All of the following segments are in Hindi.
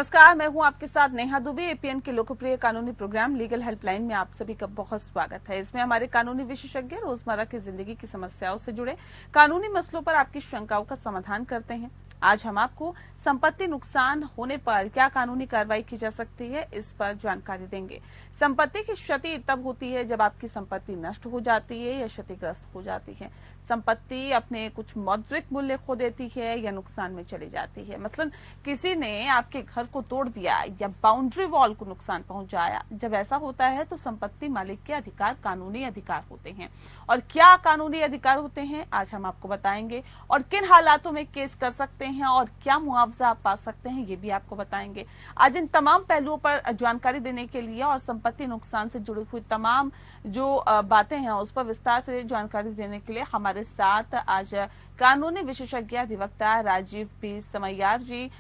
नमस्कार, मैं हूं आपके साथ नेहा दुबे। एपीएन के लोकप्रिय कानूनी प्रोग्राम लीगल हेल्पलाइन में आप सभी का बहुत स्वागत है। इसमें हमारे कानूनी विशेषज्ञ रोजमर्रा की जिंदगी की समस्याओं से जुड़े कानूनी मसलों पर आपकी शंकाओं का समाधान करते हैं। आज हम आपको संपत्ति नुकसान होने पर क्या कानूनी कार्रवाई की जा सकती है, इस पर जानकारी देंगे। संपत्ति की क्षति तब होती है जब आपकी संपत्ति नष्ट हो जाती है या क्षतिग्रस्त हो जाती है। संपत्ति अपने कुछ मौद्रिक मूल्य खो देती है या नुकसान में चली जाती है। मसलन किसी ने आपके घर को तोड़ दिया या बाउंड्री वॉल को नुकसान पहुंचाया। जब ऐसा होता है तो संपत्ति मालिक के अधिकार कानूनी अधिकार होते हैं। और क्या कानूनी अधिकार होते हैं आज हम आपको बताएंगे, और किन हालातों में केस कर सकते हैं और क्या मुआवजा आप पा सकते हैं ये भी आपको बताएंगे। आज इन तमाम पहलुओं पर जानकारी देने के लिए और संपत्ति नुकसान से जुड़ी हुई तमाम जो बातें हैं उस पर विस्तार से जानकारी देने के लिए हमारे साथ आज कानूनी विशेषज्ञ अधिवक्ता राजीव पी समैयार जी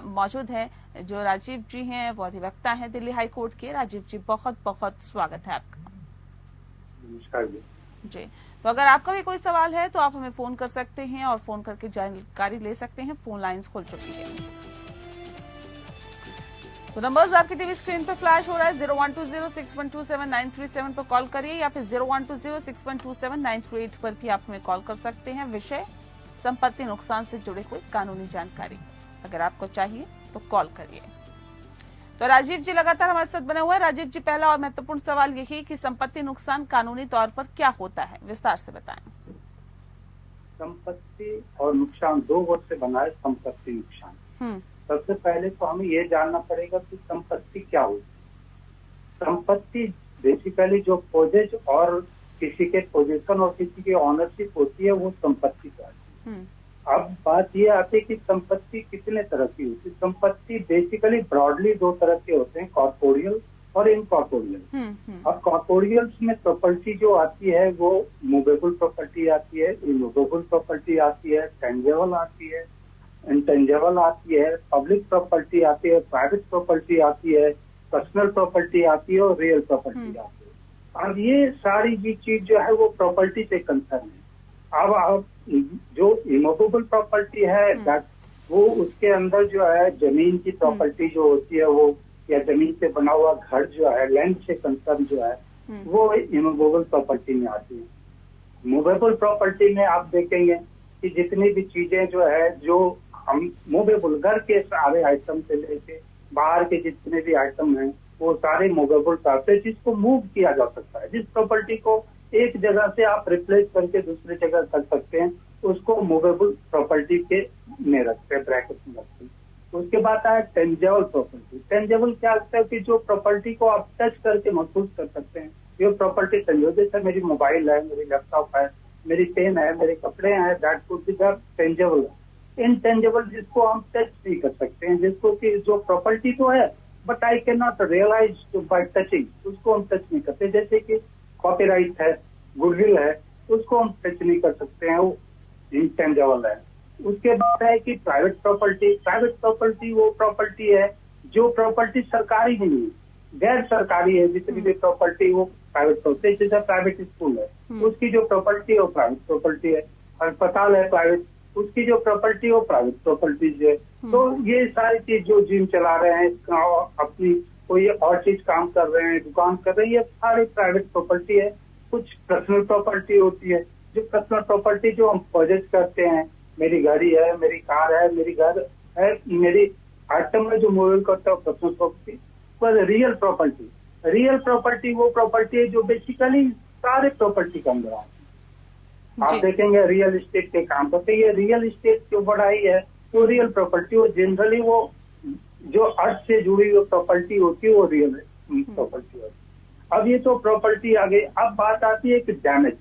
मौजूद हैं। जो राजीव जी हैं वो अधिवक्ता हैं दिल्ली हाई कोर्ट के। राजीव जी, बहुत बहुत स्वागत है आपका। नमस्कार जी, तो अगर आपका भी कोई सवाल है तो आप हमें फोन कर सकते हैं और फोन करके जानकारी ले सकते हैं। फोन लाइंस खुल चुकी है, तो नंबर्स आपकी टीवी स्क्रीन पर फ्लैश हो रहा है। 0120612793 पर कॉल करिए या फिर 0120612793 पर भी आप हमें कॉल कर सकते हैं। विषय संपत्ति नुकसान से जुड़ी हुई कानूनी जानकारी अगर आपको चाहिए तो कॉल करिए। तो राजीव जी लगातार हमारे साथ बने हुए हैं। राजीव जी, पहला और महत्वपूर्ण सवाल यही कि संपत्ति नुकसान कानूनी तौर पर क्या होता है, विस्तार से बताएं। संपत्ति और नुकसान दो वर्ड से बना है संपत्ति नुकसान। सबसे पहले तो हमें ये जानना पड़ेगा कि संपत्ति क्या होती है। संपत्ति बेसिकली जो पोजेस और किसी के पोजीशन और किसी की ऑनरशिप होती है वो संपत्ति कहलाती है। अब बात ये आती है कि संपत्ति कितने तरह की होती है। संपत्ति बेसिकली ब्रॉडली दो तरह के होते हैं, कॉर्पोरियल और इनकॉर्पोरियल। अब कॉर्पोरियल में प्रॉपर्टी जो आती है वो मूवेबल प्रॉपर्टी आती है, इमूवेबल प्रॉपर्टी आती है, टेंजेबल आती है, इंटेंजेबल आती है, पब्लिक प्रॉपर्टी आती है, प्राइवेट प्रॉपर्टी आती है, पर्सनल प्रॉपर्टी आती है और रियल प्रॉपर्टी आती है। अब ये सारी चीज जो है वो प्रॉपर्टी से कंसर्न है। अब जो इमूवेबल प्रॉपर्टी है वो उसके अंदर जो है जमीन की प्रॉपर्टी जो होती है वो, या जमीन से बना हुआ घर जो है, लैंड से कंसर्न जो है वो इमूवेबल प्रॉपर्टी में आती है। मूवेबल प्रॉपर्टी में आप देखेंगे कि जितनी भी चीजें जो है जो हम मूवेबल, घर के सारे आइटम से लेके बाहर के जितने भी आइटम हैं वो सारे मूवेबल प्रॉपर्टी, जिसको मूव किया जा सकता है। जिस प्रॉपर्टी को एक जगह से आप रिप्लेस करके दूसरी जगह कर सकते हैं उसको मूवेबल प्रॉपर्टी के में रखते हैं, ब्रैकेट में रखते हैं। उसके बाद आया टेंजेबल प्रॉपर्टी। टेंजेबल क्या होता है कि जो प्रॉपर्टी को आप टच करके महसूस कर सकते हैं। ये प्रॉपर्टी टेंजेबल, जैसे मेरी मोबाइल है, मेरी लैपटॉप है, मेरी पेन है, मेरे कपड़े हैं, that could be the tangible. Intangible जिसको हम टच नहीं कर सकते हैं, जिसको कि जो प्रॉपर्टी तो है but I can not realise by touching, उसको हम टच नहीं करते। जैसे कि कॉपीराइट है, गुडविल है, उसको हम टच नहीं कर सकते हैं, वो इनटेंजेबल है। उसके बाद है कि प्राइवेट प्रॉपर्टी। प्राइवेट प्रॉपर्टी वो प्रॉपर्टी है जो प्रॉपर्टी सरकारी नहीं है, गैर सरकारी है। जितनी भी प्रॉपर्टी वो प्राइवेट प्रॉपर्टी, जैसे प्राइवेट स्कूल है उसकी जो प्रॉपर्टी है वो प्राइवेट प्रॉपर्टी है। अस्पताल है प्राइवेट, उसकी जो प्रॉपर्टी वो प्राइवेट प्रॉपर्टीज है। तो ये सारी चीज जो जिम चला रहे हैं, अपनी कोई और चीज काम कर रहे हैं, दुकान कर रहे हैं, ये सारी प्राइवेट प्रॉपर्टी है। कुछ पर्सनल प्रॉपर्टी होती है, जो पर्सनल प्रॉपर्टी जो हम पोजेस करते हैं, मेरी गाड़ी है, मेरी कार है, मेरी घर है, मेरी आइटम है जो मूव करता है, पर्सनल प्रॉपर्टी। पर रियल प्रॉपर्टी, रियल प्रॉपर्टी वो प्रॉपर्टी है जो बेसिकली सारे प्रॉपर्टी के अंदर आती है। आप देखेंगे रियल एस्टेट के काम करते हैं, ये रियल एस्टेट जो बढ़ाई है वो रियल प्रॉपर्टी, वो जनरली वो जो अर्थ से जुड़ी हुई प्रॉपर्टी होती है वो रियल प्रॉपर्टी होती है। अब ये तो प्रॉपर्टी आ गई। अब बात आती है कि डैमेज,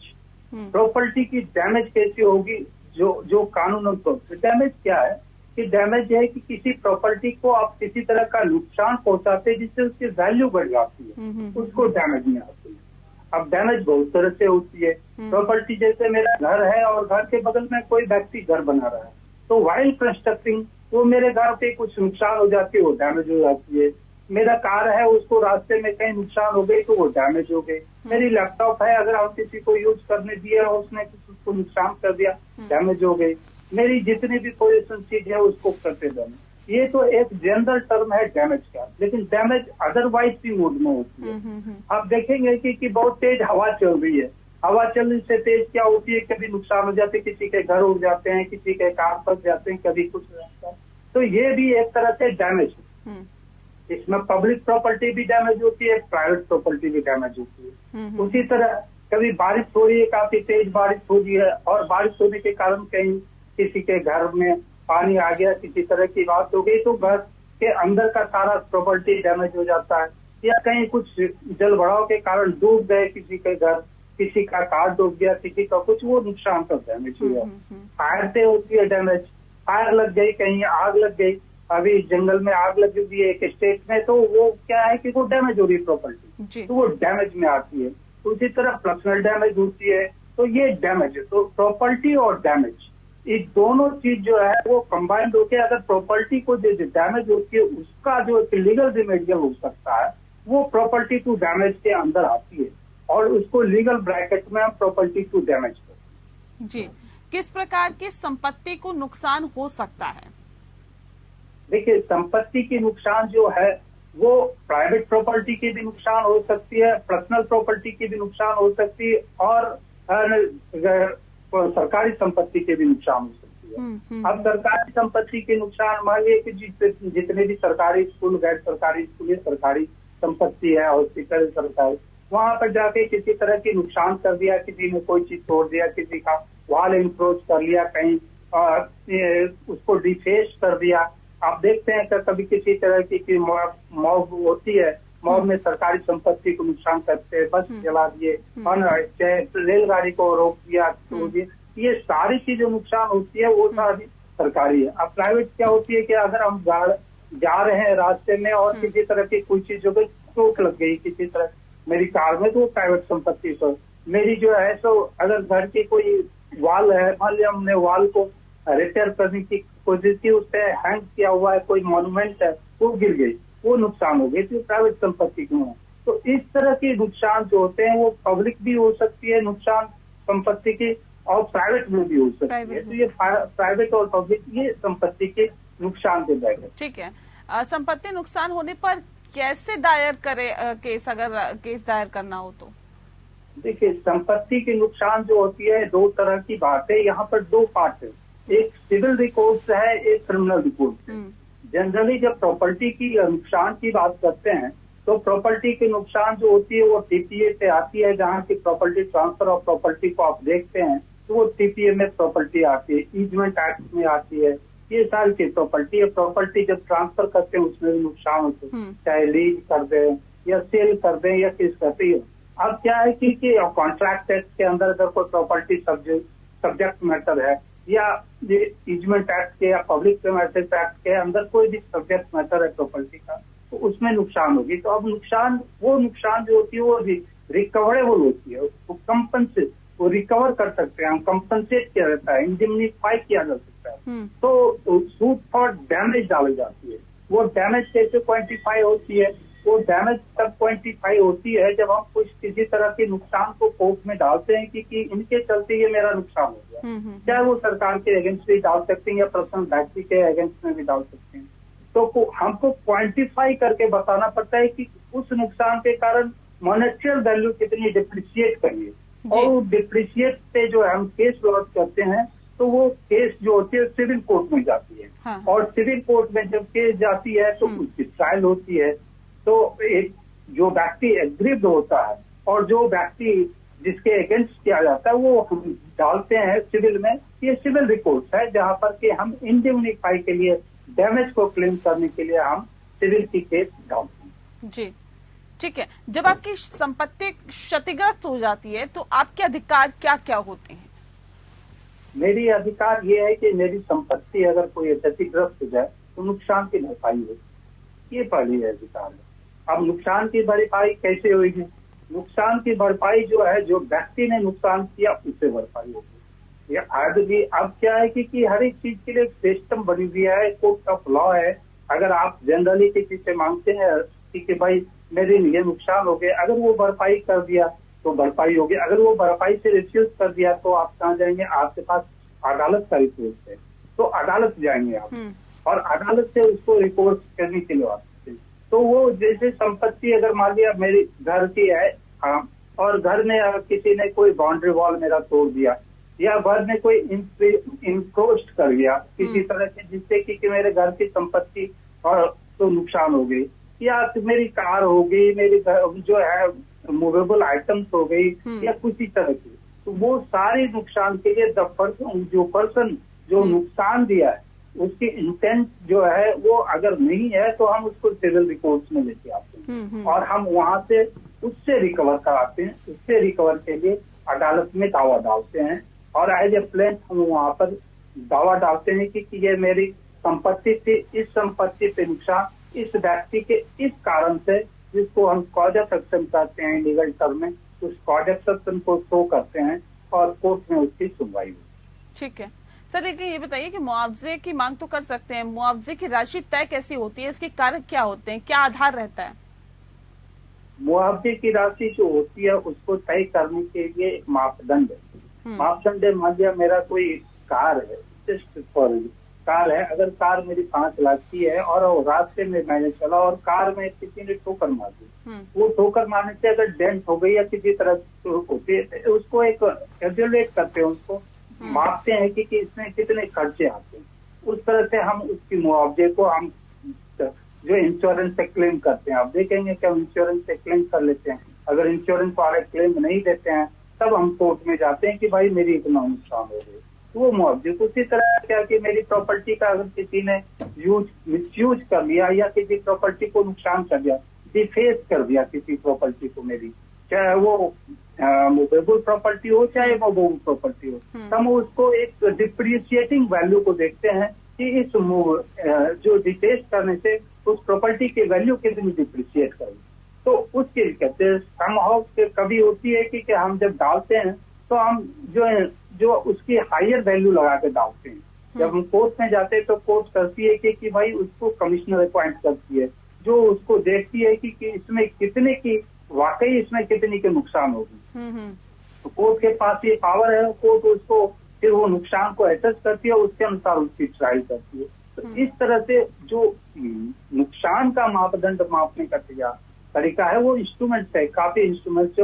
प्रॉपर्टी की डैमेज कैसे होगी। जो कानून डैमेज क्या है कि डैमेज है कि किसी प्रॉपर्टी को आप किसी तरह का नुकसान पहुंचाते हैं जिससे उसकी वैल्यू बढ़ जाती है, उसको डैमेज में आती है। अब डैमेज बहुत तरह से होती है। प्रॉपर्टी जैसे मेरा घर है और घर के बगल में कोई व्यक्ति घर बना रहा है, तो वाइल कंस्ट्रक्टिंग वो मेरे घर पे कुछ नुकसान हो जाती है, वो डैमेज हो जाती है। मेरा कार है, उसको रास्ते में कहीं नुकसान हो गई तो वो डैमेज हो गई। मेरी लैपटॉप है, अगर हम किसी को यूज करने दिए और उसने कुछ उसको नुकसान कर दिया, डैमेज हो गई। मेरी जितनी भी पोजीशन चीज है उसको करते डैमेज। ये तो एक जनरल टर्म है डैमेज का, लेकिन डैमेज अदरवाइज भी मोड में होती है। आप देखेंगे कि बहुत तेज हवा चल रही है, हवा चलने से तेज क्या होती है, कभी नुकसान हो जाते हैं, किसी के घर उड़ जाते हैं, किसी के कार फंस जाते हैं, कभी कुछ हो जाता है। तो ये भी एक तरह से डैमेज है। इसमें पब्लिक प्रॉपर्टी भी डैमेज होती है, प्राइवेट प्रॉपर्टी भी डैमेज होती है। उसी तरह कभी बारिश हो रही है, काफी तेज बारिश हो रही है, और बारिश होने के कारण कहीं किसी के घर में पानी आ गया, किसी तरह की बात हो गई, तो घर के अंदर का सारा प्रॉपर्टी डैमेज हो जाता है। या कहीं कुछ जल भराव के कारण डूब गए किसी के घर, किसी का कार डूब गया, किसी का कुछ, वो नुकसान का डैमेज हुआ। फायर से होती है डैमेज, फायर लग गई, कहीं आग लग गई, अभी जंगल में आग लगी हुई है एक स्टेट में, तो वो क्या है कि वो डैमेज हो रही है प्रॉपर्टी, तो वो डैमेज में आती है। उसी तरह पर्सनल डैमेज होती है, तो ये डैमेज है। तो प्रॉपर्टी और डैमेज, ये दोनों चीज जो है वो कंबाइंड होकर अगर प्रॉपर्टी को जो डैमेज होती है उसका जो लीगल रिमेडियल हो सकता है, वो प्रॉपर्टी टू डैमेज के अंदर आती है, और उसको लीगल ब्रैकेट में हम प्रॉपर्टी टू डैमेज करते हैं। जी, किस प्रकार की संपत्ति को नुकसान हो सकता है? देखिए, संपत्ति की नुकसान जो है वो प्राइवेट प्रॉपर्टी की भी नुकसान हो सकती है, पर्सनल प्रॉपर्टी की भी नुकसान हो सकती है, और सरकारी संपत्ति के भी नुकसान हो सकती है। अब सरकारी संपत्ति के नुकसान, मान लीजिए कि जितने भी सरकारी स्कूल, गैर सरकारी स्कूल, सरकारी संपत्ति है, हॉस्पिटल सरकारी, वहां पर जाके किसी तरह की नुकसान कर दिया, किसी ने कोई चीज तोड़ दिया, किसी का वॉल इंक्रोच कर लिया, कहीं उसको डिफेस कर दिया। आप देखते हैं कि कभी किसी तरह की मॉब होती है, मॉब में सरकारी संपत्ति को नुकसान करते हैं, बस जला दिए, रेलगाड़ी को रोक दिया, तोड़ दिए, ये सारी चीजें नुकसान होती है, वो सारी सरकारी है। अब प्राइवेट क्या होती है कि अगर हम जा रहे हैं रास्ते में और किसी तरह की कोई चीज हो गई, चोट लग गई किसी तरह मेरी कार में, तो वो प्राइवेट संपत्ति तो मेरी जो है, तो अगर घर की कोई वॉल है, मान लिया हमने वॉल को रिपेयर करने की कोशिश की, उससे हैंग किया हुआ है कोई मॉन्यूमेंट है, वो गिर गई, वो नुकसान हो गई, तो प्राइवेट संपत्ति क्यों है। तो इस तरह के नुकसान जो होते हैं वो पब्लिक भी हो सकती है नुकसान संपत्ति की, और प्राइवेट में भी हो सकती है। तो ये प्राइवेट और पब्लिक, ये संपत्ति के नुकसान के बैठे। ठीक है, संपत्ति नुकसान होने पर कैसे दायर करे केस, अगर केस दायर करना हो तो? देखिए, संपत्ति के नुकसान जो होती है, दो तरह की बात है, यहाँ पर दो पार्ट है, एक सिविल रिकॉर्ड है, एक क्रिमिनल रिकॉर्ड है। जनरली जब प्रॉपर्टी की नुकसान की बात करते हैं, तो प्रॉपर्टी के नुकसान जो होती है वो टीपीए से आती है, जहाँ की प्रॉपर्टी ट्रांसफर ऑफ प्रॉपर्टी को आप देखते हैं तो वो टीपीए में प्रॉपर्टी आती है, ईजमेंट एक्ट में आती है, ये सारी की प्रॉपर्टी है। प्रॉपर्टी जब ट्रांसफर करते हैं उसमें भी नुकसान होते हैं, चाहे लीज कर दें या सेल कर दें या किस करते हैं। अब क्या है कि कॉन्ट्रैक्ट एक्ट के अंदर अगर कोई प्रॉपर्टी सब्जेक्ट मैटर है, या ईजमेंट एक्ट के या पब्लिक प्रीमाइसेस एक्ट के अंदर कोई भी सब्जेक्ट मैटर है प्रॉपर्टी का, तो उसमें नुकसान होगी। तो अब वो नुकसान जो होती है वो रिकवरेबल होती है, वो कंपनसेट, वो रिकवर कर सकते हैं हम, कंपनसेट किया जाता है, इंडेमनिफाई किया जा सकता है। तो सूट फॉर डैमेज डाली जाती है। वो डैमेज कैसे क्वांटिफाई होती है? वो डैमेज तब क्वांटिफाई होती है जब हम कुछ किसी तरह के नुकसान को कोर्ट में डालते हैं कि इनके चलते ये मेरा नुकसान हो गया, चाहे वो सरकार के अगेंस्ट भी डाल सकते हैं या पर्सनल व्यक्ति के अगेंस्ट में भी डाल सकते हैं। तो हमको क्वांटिफाई करके बताना पड़ता है कि उस नुकसान के कारण मॉनेटरी वैल्यू कितनी डिप्रिशिएट करिए, और डिप्रिशिएट पे जो हम केस लॉन्च करते हैं, तो वो केस जो होती है सिविल कोर्ट में जाती है। हाँ। और सिविल कोर्ट में जब केस जाती है तो उसकी ट्रायल होती है। तो एक जो व्यक्ति एग्रीव्ड होता है और जो व्यक्ति जिसके अगेंस्ट किया जाता है, वो हम डालते हैं सिविल में। ये सिविल रिकॉर्ड्स है जहाँ पर कि हम इंडेमनिफाई के लिए, डैमेज को क्लेम करने के लिए हम सिविल की केस डालते हैं। जी, ठीक है। जब आपकी संपत्ति क्षतिग्रस्त हो जाती है तो आपके अधिकार क्या क्या होते हैं? मेरी अधिकार ये है कि मेरी संपत्ति अगर कोई क्षतिग्रस्त हो जाए तो नुकसान की भरपाई हो, ये पहली अधिकार है। अब नुकसान की भरपाई कैसे होगी? नुकसान की भरपाई जो है, जो व्यक्ति ने नुकसान किया उससे भरपाई होगी। ये आज भी अब क्या है कि हर एक चीज के लिए सिस्टम बनी हुई है, कोर्ट ऑफ लॉ है। अगर आप जनरली किसी से मांगते हैं कि भाई मेरे ये नुकसान हो गए, अगर वो भरपाई कर दिया तो भरपाई होगी, अगर वो भरपाई से रिफ्यूज कर दिया तो आप कहाँ जाएंगे? आपके पास अदालत का रिपोर्ट है, तो अदालत जाएंगे आप। और अदालत से उसको रिपोर्ट करने के लिए आते हैं। तो वो जैसे संपत्ति अगर मान लिया मेरी घर की है, हाँ, और घर में किसी ने कोई बाउंड्री वॉल मेरा तोड़ दिया या घर में कोई इंक्रोस्ट कर दिया किसी तरह से, जिससे कि मेरे घर की संपत्ति और तो नुकसान हो गई, या मेरी कार हो गई, मेरी जो है मूवेबल आइटम्स हो गई या कुछ ही तरह की, तो वो सारे नुकसान के लिए जो पर्सन जो नुकसान दिया है उसकी इंटेंट जो है वो अगर नहीं है तो हम उसको सिविल रिकॉर्ड्स में लेके आते हैं और हम वहां से उससे रिकवर कराते हैं। उससे रिकवर के लिए अदालत में दावा डालते हैं और एज ए प्लेंट हम वहां पर दावा डालते हैं कि ये मेरी संपत्ति थी, इस संपत्ति पे नुकसान इस व्यक्ति के इस कारण से, जिसको हम कॉज ऑफ एक्शन कहते हैं लीगल टर्म में, उस कॉज ऑफ एक्शन को शो करते हैं और कोर्ट में उसकी सुनवाई होती है। ठीक है सर, लेकिन ये बताइए कि मुआवजे की मांग तो कर सकते हैं, मुआवजे की राशि तय कैसी होती है, इसके कारक क्या होते हैं, क्या आधार रहता है? मुआवजे की राशि जो होती है उसको तय करने के लिए एक मापदंड है। मापदंड है, मान लिया मेरा कोई कार है, जस्ट फॉर कार है, अगर कार मेरी 5 लाख की है और रास्ते में मैंने चला और कार में किसी ने ठोकर मार दी, वो ठोकर मारने से अगर डेंट हो गई या किसी तरह होती है, उसको एक कैलकुलेट करते हैं, उसको मापते हैं कि इसमें कितने खर्चे आते हैं। उस तरह से हम उसकी मुआवजे को हम जो इंश्योरेंस से क्लेम करते हैं, आप देखेंगे कि हम इंश्योरेंस से क्लेम कर लेते हैं। अगर इंश्योरेंस वाले क्लेम नहीं देते हैं तब हम कोर्ट में जाते हैं कि भाई मेरी इतना नुकसान हो गई, तो वो मुआवजे। उसी तरह क्या कि मेरी प्रॉपर्टी का अगर किसी ने मिसयूज कर लिया या किसी प्रॉपर्टी को नुकसान कर दिया, डिफेस कर दिया किसी प्रॉपर्टी को मेरी, चाहे वो मूवेबल प्रॉपर्टी हो चाहे मूवेबल प्रॉपर्टी हो, तो हम उसको एक डिप्रिशिएटिंग वैल्यू को देखते हैं कि इस जो डिफेस करने से उस प्रॉपर्टी की वैल्यू कितनी डिप्रिशिएट करेगी। तो उसके लिए कहते हैं सम हाउस कभी होती है कि हम जब डालते हैं तो हम जो उसकी हायर वैल्यू लगा के डालते हैं। जब हम कोर्ट में जाते हैं तो कोर्ट करती है कि भाई उसको कमिश्नर अपॉइंट करती है, जो उसको देखती है कि इसमें कितने की वाकई इसमें कितनी के नुकसान होगी। तो कोर्ट के पास ये पावर है, कोर्ट उसको फिर वो नुकसान को एसेस करती है, उसके अनुसार उसकी ट्रायल करती है। तो इस तरह से जो नुकसान का मापदंड मापने का तरीका है वो इंस्ट्रूमेंट है। काफी इंस्ट्रूमेंट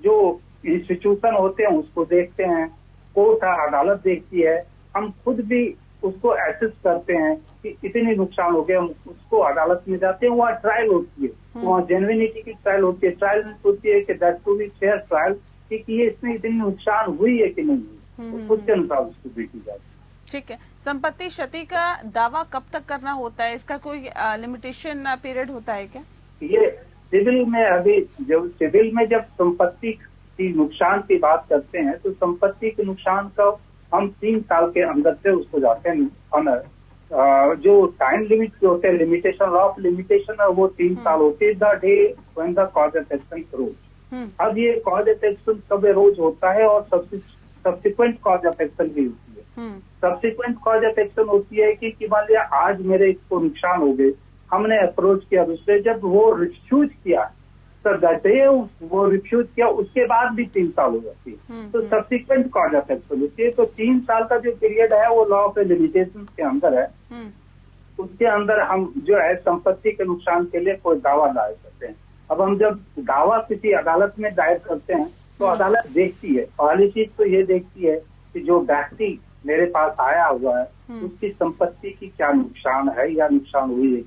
जो इंस्टीट्यूशन होते हैं उसको देखते हैं, कोर्ट अदालत देखती है, हम खुद भी उसको एसेस करते हैं कि इतनी नुकसान हो गया, हम उसको अदालत में जाते हैं, वहाँ ट्रायल होती है, वहाँ जेन्युइनिटी की ट्रायल होती है। ट्रायल होती है कि that to be fair trial कि ये इसमें इतनी नुकसान हुई है कि नहीं हुई, तो उसके अनुसार उसको देखी जाती है। ठीक है, संपत्ति क्षति का दावा कब तक करना होता है, इसका कोई लिमिटेशन पीरियड होता है क्या? ये सिविल में अभी जब संपत्ति की नुकसान की बात करते हैं तो संपत्ति के नुकसान का हम 3 साल के अंदर से उसको जाते हैं। जो टाइम लिमिट जो होते हैं, लिमिटेशन ऑफ लिमिटेशन है, वो 3 साल होते हैं, the day when the cause of action arose. अब ये कॉज ऑफ एक्शन कब अरोज होता है और सब्सिक्वेंट कॉज ऑफ एक्शन भी होती है। सब्सिक्वेंट कॉज ऑफ एक्शन होती है कि मान लिया आज मेरे इसको नुकसान हो गए, हमने अप्रोच किया दूसरे, जब वो रिफ्यूज किया तो डे वो रिफ्यूज किया उसके बाद भी 3 साल हो जाती है, तो सब्सिक्वेंट कॉज ऑफ एक्शन होती है। तो 3 साल का जो पीरियड है वो लॉ ऑफ लिमिटेशन के अंदर है, उसके अंदर हम जो है संपत्ति के नुकसान के लिए कोई दावा दायर करते हैं। अब हम जब दावा किसी अदालत में दायर करते हैं तो अदालत देखती है, पहली चीज तो ये देखती है कि जो व्यक्ति मेरे पास आया हुआ है उसकी संपत्ति की क्या नुकसान है या नुकसान हुई है,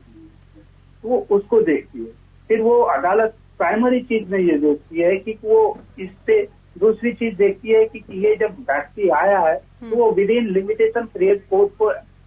वो उसको देखती है। फिर वो अदालत प्राइमरी चीज में ये देखती है कि वो इससे दूसरी चीज देखती है कि ये जब व्यक्ति आया है तो वो with in limitation period court को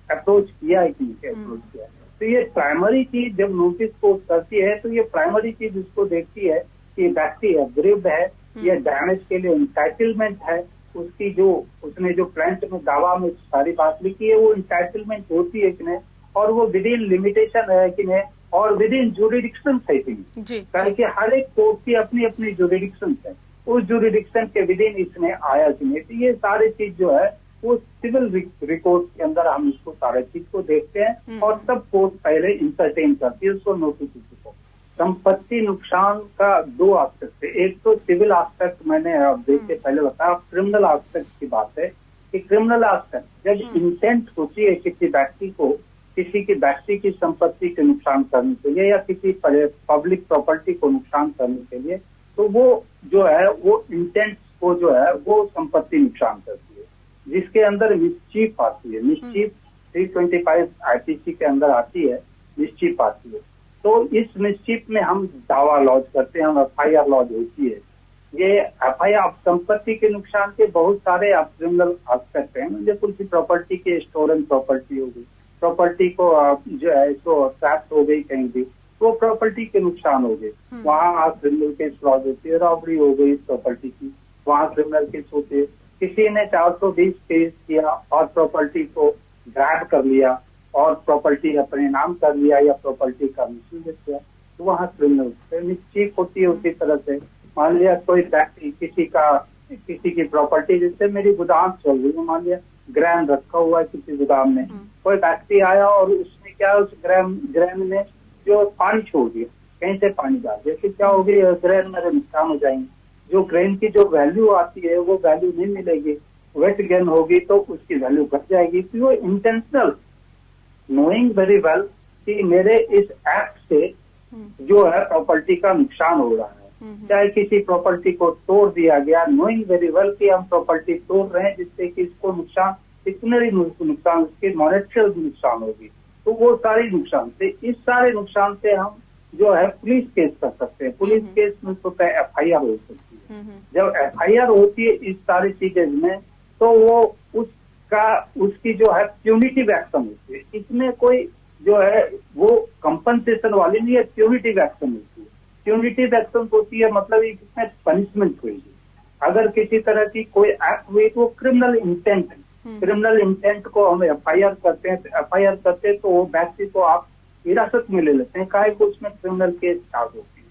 अप्रोच किया है कि नहीं अप्रोच किया है। तो ये प्राइमरी चीज जब नोटिस कोर्ट करती है तो ये प्राइमरी चीज उसको देखती है कि व्यक्ति अग्रीव्ड है या डैमेज के लिए इंटाइटलमेंट है, उसकी जो उसने जो प्लांट में दावा में सारी बात लिखी है वो इंटाइटलमेंट होती है कि नहीं, और वो विद इन लिमिटेशन है कि नहीं, और विद इन जुरिडिक्शन है कि नहीं। क्योंकि हर एक कोर्ट की अपनी अपनी जुरिडिक्शन है, उस जुरिडिक्शन के विद इन इसने आया कि नहीं। तो ये सारी चीज जो है वो सिविल रिकॉर्ड के अंदर हम इसको सारे चीज को देखते हैं और तब कोर्ट पहले इंटरटेन करती है उसको नोटिस को। संपत्ति नुकसान का 2 एस्पेक्ट है, एक तो सिविल एस्पेक्ट मैंने देख के पहले बताया, क्रिमिनल एस्पेक्ट की बात है कि क्रिमिनल एस्पेक्ट जब इंटेंट होती है किसी व्यक्ति को किसी की व्यक्ति की संपत्ति के नुकसान करने के लिए या किसी पब्लिक प्रॉपर्टी को नुकसान करने के लिए, तो वो जो है वो इंटेंट को जो है वो संपत्ति नुकसान करती है, जिसके अंदर मिसचीफ आती है। मिसचीफ 325 आईपीसी के अंदर आती है, मिसचीफ आती है। तो इस मिसचीफ में हम दावा लॉन्च करते हैं, हम FIR लॉन्च होती है। ये FIR संपत्ति के नुकसान के बहुत सारे क्रिमिनल एस्पेक्ट हैं, जैसे किसी प्रॉपर्टी के स्टोरन प्रॉपर्टी हो गई, प्रॉपर्टी को जो है तो ट्रैप हो गई कहीं भी, तो प्रॉपर्टी के नुकसान हो गए, वहाँ क्रिमिनल केस लॉन्च होती है। रॉबरी हो गई प्रॉपर्टी की, वहाँ क्रिमिनल केस होते हैं। किसी ने 420 केस किया और प्रॉपर्टी को ग्रैब कर लिया और प्रॉपर्टी अपने नाम कर लिया या प्रॉपर्टी का मिसयूज किया, तो वहाँ क्रिमिनल निश्चित होती है। उसी तरह से मान लिया कोई व्यक्ति किसी की प्रॉपर्टी, जैसे मेरी गोदाम चल रही है, मान लिया ग्रैम रखा हुआ है किसी गोदाम में, कोई व्यक्ति आया और उसने क्या उस ग्रैम में जो पानी छोड़ दिया, कहीं से पानी डाल दिया, फिर क्या होगी, ग्रैम मेरे नुकसान हो जाएंगे। जो ग्रेन की जो वैल्यू आती है वो वैल्यू नहीं मिलेगी, वेट गेन होगी तो उसकी वैल्यू घट जाएगी। तो वो इंटेंशनल नोइंग वेरी वेल कि मेरे इस एक्ट से जो है प्रॉपर्टी का नुकसान हो रहा है, चाहे किसी प्रॉपर्टी को तोड़ दिया गया, नोइंग वेरी वेल कि हम प्रॉपर्टी तोड़ रहे हैं जिससे कि इसको नुकसान, इतने नुकसान, उसकी मॉनेटरी नुकसान होगी, तो वो सारे नुकसान से, इस सारे नुकसान से हम जो है पुलिस केस कर सकते हैं। पुलिस केस में तो FIR हो सकती है। जब FIR होती है इस सारी चीजें में, तो वो उसकी जो है प्यूनिटिव एक्शन होती है। इसमें कोई जो है वो कंपनसेशन वाली नहीं है, प्यूनिटिव एक्शन होती है। प्यूनिटिव एक्शन होती है मतलब इसमें पनिशमेंट हुई। अगर किसी तरह की कोई एक्ट हुई तो वो क्रिमिनल इंटेंट है, क्रिमिनल इंटेंट को हम FIR करते हैं, FIR करते हैं तो वो व्यक्ति को आप हिरासत में ले लेते हैं, काहे को उसमें क्रिमिनल केस चार्ज होती है।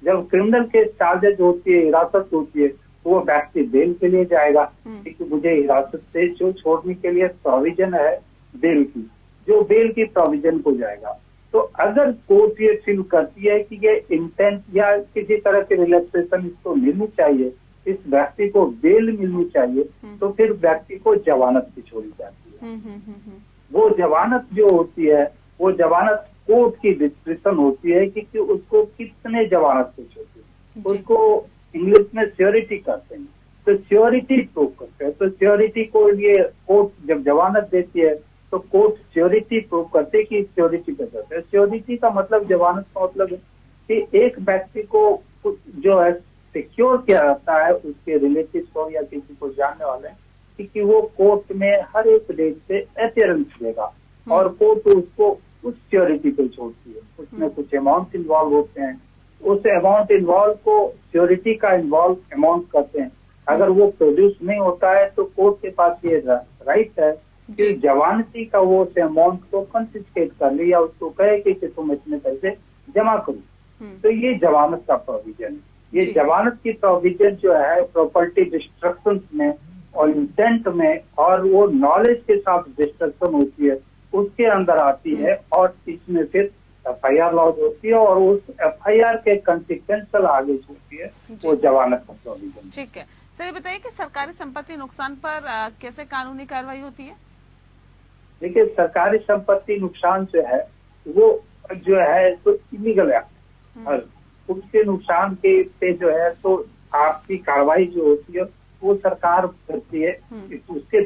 जब क्रिमिनल केस चार्जेज होती है, हिरासत होती है, तो वो व्यक्ति बेल के लिए जाएगा, क्योंकि मुझे हिरासत से जो छोड़ने के लिए प्रोविजन है बेल की, जो बेल की प्रोविजन को जाएगा। तो अगर कोर्ट ये फील करती है कि ये इंटेंट या किसी तरह की रिलैक्सेशन इसको मिलनी चाहिए, इस व्यक्ति को बेल मिलनी चाहिए, तो फिर व्यक्ति को जमानत की छोड़ी जाती है। वो जमानत जो होती है, वो जमानत कोर्ट की डिस्क्रिप्शन होती है कि उसको कितने जमानत से छोड़ती है, उसको इंग्लिश में श्योरिटी करते हैं, तो श्योरिटी प्रूव करते हैं। तो श्योरिटी को ये कोर्ट जब जमानत देती है तो कोर्ट श्योरिटी प्रूव करते हैं कि श्योरिटी पे करते हैं। श्योरिटी का मतलब, जमानत का मतलब है कि एक व्यक्ति को जो है सिक्योर किया जाता है उसके रिलेटिव को या किसी को जानने वाले कि वो कोर्ट में हर एक डेट से अपीयरेंस देगा और कोर्ट उसको उस श्योरिटी पे छोड़ती है। उसमें कुछ अमाउंट इन्वॉल्व होते हैं, उस अमाउंट इन्वॉल्व को श्योरिटी का इन्वॉल्व अमाउंट करते हैं। अगर वो प्रोड्यूस नहीं होता है तो कोर्ट के पास ये राइट है कि जमानती का वो उस अमाउंट को कंफिस्केट कर ले या उसको कहे कि तुम इतने पैसे जमा करो। तो ये जमानत का प्रोविजन है। ये जमानत की प्रोविजन जो है प्रॉपर्टी डिस्ट्रक्शन में और इंटेंट में और वो नॉलेज के साथ डिस्ट्रक्शन होती है उसके अंदर आती है, और इसमें फिर FIR लॉन्च होती है और उस FIR के कंसिक्वेंशियल आगे होती है वो जमानत का प्रोविजन। ठीक है सर, ये बताइए कि सरकारी संपत्ति नुकसान पर कैसे कानूनी कार्रवाई होती है? देखिए, सरकारी संपत्ति नुकसान जो है वो जो है तो इलीगल एक्ट, और उसके नुकसान के पे जो है तो आपकी कार्रवाई जो होती है वो सरकार करती है। उसके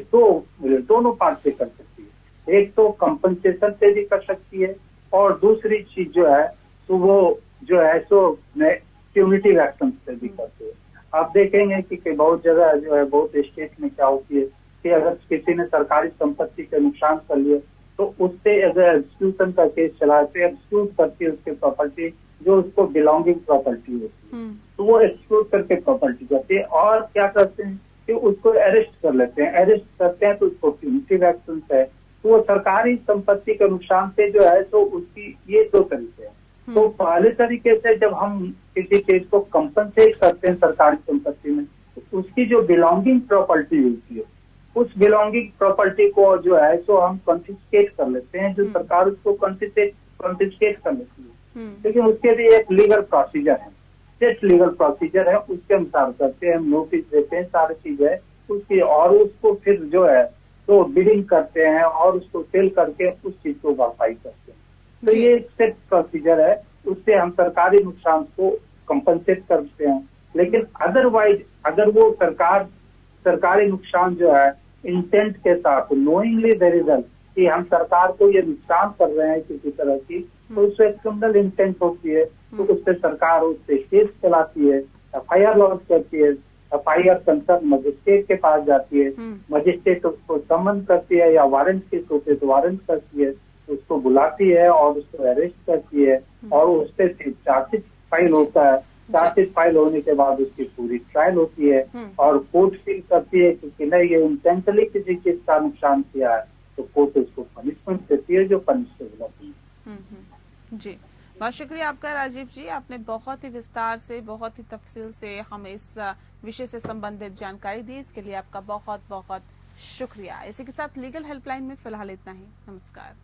दोनों पार्ट से कर सकती है। एक तो कंपनसेशन से भी कर सकती है और दूसरी चीज जो है तो वो जो है सो प्यूनिटिव एक्शन से भी करते हैं। आप देखेंगे कि बहुत जगह जो है, बहुत स्टेट में क्या होती है कि अगर किसी ने सरकारी संपत्ति के नुकसान कर लिए तो उससे अगर एक्सक्यूशन का केस चला तो एक्सक्यूट करती है उसके प्रॉपर्टी जो उसको बिलोंगिंग प्रॉपर्टी होती है, तो वो एक्सक्यूट करके प्रॉपर्टी करती है। और क्या करते हैं कि उसको अरेस्ट कर लेते हैं, अरेस्ट करते हैं तो उसको प्यूनिटिव एक्शन है। तो वो सरकारी संपत्ति के नुकसान से जो है तो उसकी ये दो तरीके हैं। तो पहले तरीके से जब हम किसी चीज को कंपनसेट करते हैं सरकारी संपत्ति में, तो उसकी जो बिलोंगिंग प्रॉपर्टी होती है उस बिलोंगिंग प्रॉपर्टी को जो है तो हम कॉन्फिस्केट कर लेते हैं, जो सरकार उसको कॉन्फिस्केट कर लेती है। लेकिन उसके भी एक लीगल प्रोसीजर है, स्टेट लीगल प्रोसीजर है, उसके अनुसार करते हैं, हम नोटिस देते हैं, सारी चीज है उसकी, और उसको फिर जो है तो बिडिंग करते हैं और उसको सेल करके उस चीज को भरपाई करते हैं। तो जी। ये एक सेट प्रोसीजर है, उससे हम सरकारी नुकसान को कंपनसेट करते हैं। लेकिन अदरवाइज अगर वो सरकारी नुकसान जो है इंटेंट के साथ नोइंगली द रिजल्ट कि हम सरकार को ये नुकसान कर रहे हैं किसी तरह की, तो उससे क्रिमिनल इंटेंट होती है, तो उससे सरकार उससे केस चलाती है, FIR लॉन्च करती है, FIR कंसर्न मजिस्ट्रेट के पास जाती है, मजिस्ट्रेट उसको समन करती है या वारंट केस होते तो वारंट करती है, उसको बुलाती है और उसको अरेस्ट करती है और उस पर चार्जशीट फाइल होता है। चार्जशीट फाइल होने के बाद उसकी पूरी ट्रायल होती है और कोर्ट फील करती है कि नहीं ये इंटेंशनली किसी चीज का नुकसान किया है, तो कोर्ट उसको पनिशमेंट देती है जो पनिशेबल होती है। जी, बहुत शुक्रिया आपका राजीव जी, आपने बहुत ही विस्तार से, बहुत ही तफसील से हमें इस विषय से संबंधित जानकारी दी। इसके लिए आपका बहुत बहुत शुक्रिया। इसी के साथ लीगल हेल्पलाइन में फिलहाल इतना ही। नमस्कार।